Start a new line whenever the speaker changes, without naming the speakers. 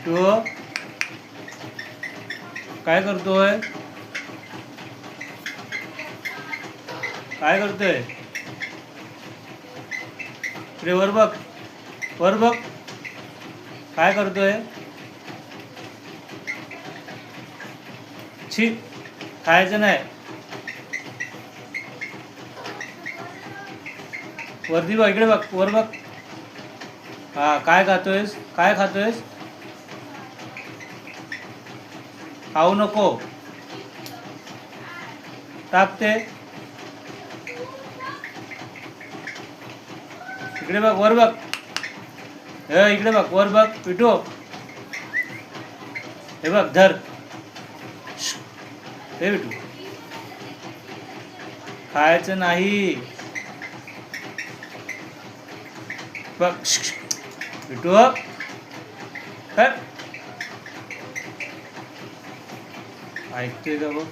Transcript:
बिट्टू काय करतोय? काय करतोय? इकडे वर बघ, वर बघ. काय करतोय? छी, खायचं नाही. वरती बघ, इकडे बघ, वर बघ. हा, काय खातोयस? काय खातोयस? खाऊ नको. टाकते. इकडे बघ, वर बघ. इकडे बघ, वर बघ. पिटू, हे बघ, धर. हे बिटू, खायचं नाही. बघ बिटू, ऐकतोय का बघ.